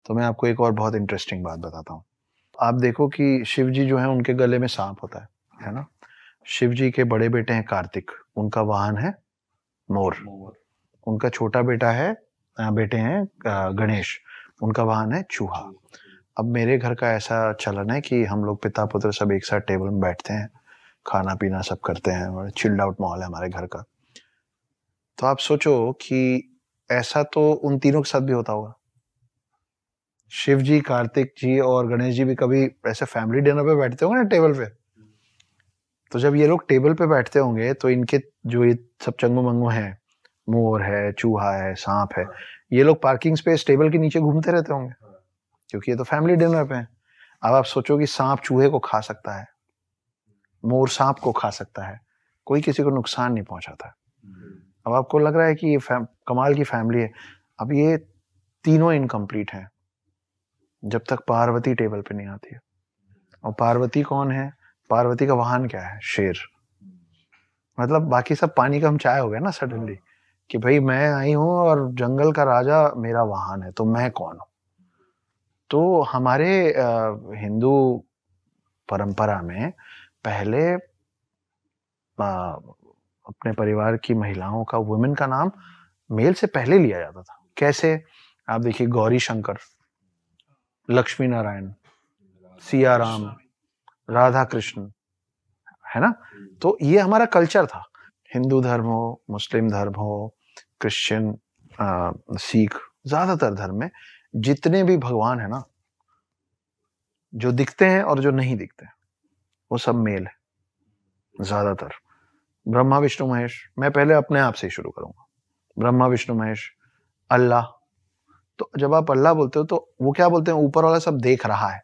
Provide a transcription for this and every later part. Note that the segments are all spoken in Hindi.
तो मैं आपको एक और बहुत इंटरेस्टिंग बात बताता हूँ। आप देखो कि शिव जी जो है उनके गले में सांप होता है ना। शिव जी के बड़े बेटे हैं कार्तिक, उनका वाहन है मोर। उनका छोटा बेटा है बेटे हैं गणेश, उनका वाहन है चूहा। अब मेरे घर का ऐसा चलन है कि हम लोग पिता पुत्र सब एक साथ टेबल में बैठते हैं, खाना पीना सब करते हैं और चिल्ड आउट माहौल है हमारे घर का। तो आप सोचो कि ऐसा तो उन तीनों के साथ भी होता होगा। शिव जी, कार्तिक जी और गणेश जी भी कभी ऐसे फैमिली डिनर पे बैठते होंगे ना टेबल पे। तो जब ये लोग टेबल पे बैठते होंगे तो इनके जो ये सब चंगू मंगू हैं, मोर है, चूहा है, सांप है, ये लोग पार्किंग स्पेस टेबल के नीचे घूमते रहते होंगे क्योंकि ये तो फैमिली डिनर पे है। अब आप सोचो कि सांप चूहे को खा सकता है, मोर सांप को खा सकता है, कोई किसी को नुकसान नहीं पहुंचाता है। अब आपको लग रहा है कि ये कमाल की फैमिली है। अब ये तीनों इनकम्प्लीट हैं जब तक पार्वती टेबल पे नहीं आती है। और पार्वती कौन है? पार्वती का वाहन क्या है? शेर। मतलब बाकी सब पानी का हम चाय हो गया ना सडनली कि भाई मैं आई हूं और जंगल का राजा मेरा वाहन है, तो मैं कौन हूं? तो हमारे हिंदू परंपरा में पहले अपने परिवार की महिलाओं का, वुमेन का नाम मेल से पहले लिया जाता था। कैसे? आप देखिए, गौरी शंकर, लक्ष्मी नारायण, सिया राम, राधा कृष्ण, है ना। तो ये हमारा कल्चर था। हिंदू धर्म हो, मुस्लिम धर्म हो, क्रिश्चियन, सिख, ज्यादातर धर्म में जितने भी भगवान है ना, जो दिखते हैं और जो नहीं दिखते, वो सब मेल है ज्यादातर। ब्रह्मा विष्णु महेश, मैं पहले अपने आप से ही शुरू करूंगा। ब्रह्मा विष्णु महेश, अल्लाह। तो जब आप अल्लाह बोलते हो तो वो क्या बोलते हैं? ऊपर वाला सब देख रहा है,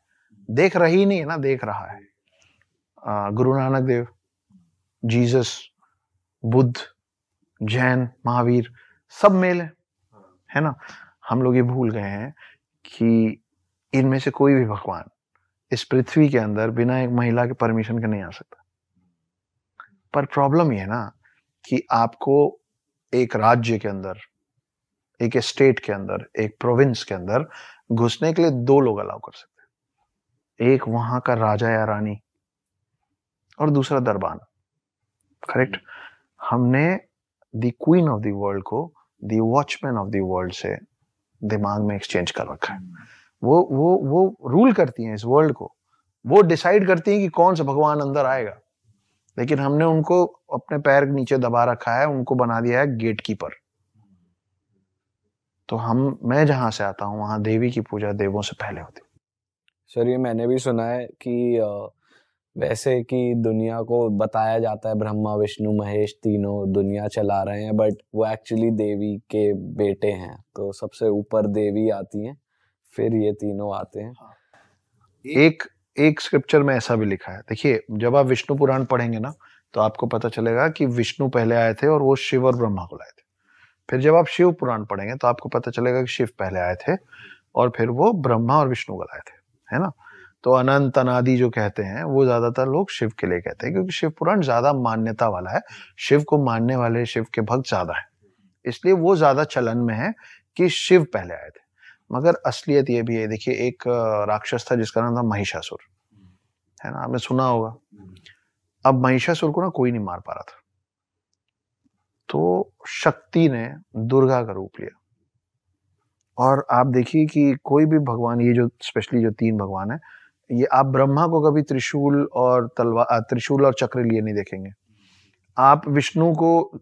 देख रही नहीं है ना, देख रहा है। गुरु नानक देव, जीसस, बुद्ध, जैन, महावीर, सब मेल है ना। हम लोग ये भूल गए हैं कि इनमें से कोई भी भगवान इस पृथ्वी के अंदर बिना एक महिला के परमिशन के नहीं आ सकता। पर प्रॉब्लम ये है ना कि आपको एक राज्य के अंदर, एक स्टेट के अंदर, एक प्रोविंस के अंदर घुसने के लिए 2 लोग अलाउ कर सकते हैं। एक वहां का राजा या रानी और दूसरा दरबान। करेक्ट। हमने the queen of the world को the watchman of the world से दिमाग में एक्सचेंज कर रखा है। वो रूल करती हैं इस वर्ल्ड को, वो डिसाइड करती हैं कि कौन सा भगवान अंदर आएगा, लेकिन हमने उनको अपने पैर के नीचे दबा रखा है, उनको बना दिया है गेटकीपर। तो मैं जहां से आता हूं वहां देवी की पूजा देवों से पहले होती। सर, ये मैंने भी सुना है कि वैसे कि दुनिया को बताया जाता है ब्रह्मा विष्णु महेश तीनों दुनिया चला रहे हैं, बट वो एक्चुअली देवी के बेटे हैं। तो सबसे ऊपर देवी आती हैं, फिर ये तीनों आते हैं। एक स्क्रिप्चर में ऐसा भी लिखा है। देखिए, जब आप विष्णु पुराण पढ़ेंगे ना तो आपको पता चलेगा कि विष्णु पहले आए थे और वो शिव और ब्रह्मा को लाए थे। फिर जब आप शिव पुराण पढ़ेंगे तो आपको पता चलेगा कि शिव पहले आए थे और फिर वो ब्रह्मा और विष्णु को लाए थे, है ना। तो अनंत अनादि जो कहते हैं वो ज्यादातर लोग शिव के लिए कहते हैं क्योंकि शिव पुराण ज्यादा मान्यता वाला है, शिव को मानने वाले, शिव के भक्त ज्यादा है, इसलिए वो ज्यादा चलन में है कि शिव पहले आए थे। मगर असलियत ये भी है। देखिए, एक राक्षस था जिसका नाम था महिषासुर, है ना, आपने सुना होगा। अब महिषासुर को ना कोई नहीं मार पा रहा था, तो शक्ति ने दुर्गा का रूप लिया। और आप देखिए कि कोई भी भगवान, ये जो स्पेशली जो 3 भगवान है, ये आप ब्रह्मा को कभी त्रिशूल और त्रिशूल और चक्र लिए नहीं देखेंगे। आप विष्णु को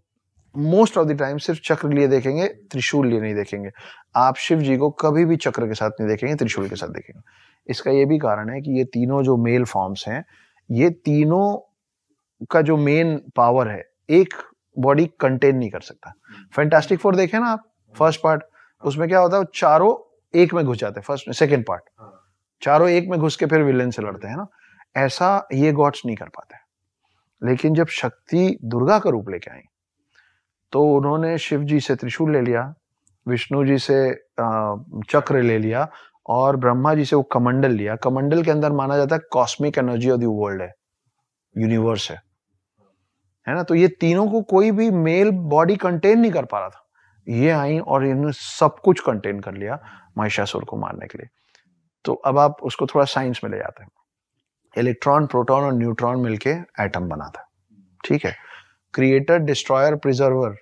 मोस्ट ऑफ द टाइम सिर्फ चक्र लिए देखेंगे, त्रिशूल लिए नहीं देखेंगे। आप शिव जी को कभी भी चक्र के साथ नहीं देखेंगे, त्रिशूल के साथ देखेंगे। इसका ये भी कारण है कि ये तीनों जो मेल फॉर्म्स हैं, ये तीनों का जो मेन पावर है, एक बॉडी कंटेन नहीं कर सकता। फैंटास्टिक फोर देखें ना आप, फर्स्ट पार्ट, उसमें क्या होता है, चारों एक में घुस जाते हैं। फर्स्ट सेकंड पार्ट चारों एक में घुस के फिर विलेन से लड़ते हैं ना। ऐसा ये गॉड्स नहीं कर पाते। लेकिन जब शक्ति दुर्गा का रूप लेके आई तो उन्होंने शिव जी से त्रिशूल ले लिया, विष्णु जी से चक्र ले लिया और ब्रह्मा जी से वो कमंडल लिया। कमंडल के अंदर माना जाता है cosmic energy of the world है, यूनिवर्स है ना। तो ये तीनों को कोई भी मेल बॉडी कंटेन नहीं कर पा रहा था, ये आई और इन्होंने सब कुछ कंटेन कर लिया महिषासुर को मारने के लिए। तो अब आप उसको थोड़ा साइंस में ले जाते हैं। इलेक्ट्रॉन, प्रोटॉन और न्यूट्रॉन मिलके एटम बनाता है, ठीक है। क्रिएटर, डिस्ट्रॉयर, प्रिजर्वर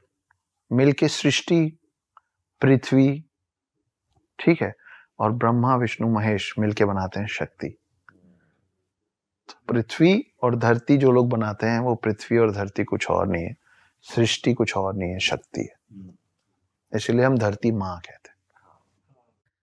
मिलके सृष्टि, पृथ्वी, ठीक है। और ब्रह्मा, विष्णु, महेश मिलके बनाते हैं शक्ति। तो पृथ्वी और धरती जो लोग बनाते हैं वो पृथ्वी और धरती कुछ और नहीं है, सृष्टि कुछ और नहीं है, शक्ति है। इसलिए हम धरती माँ कहते हैं।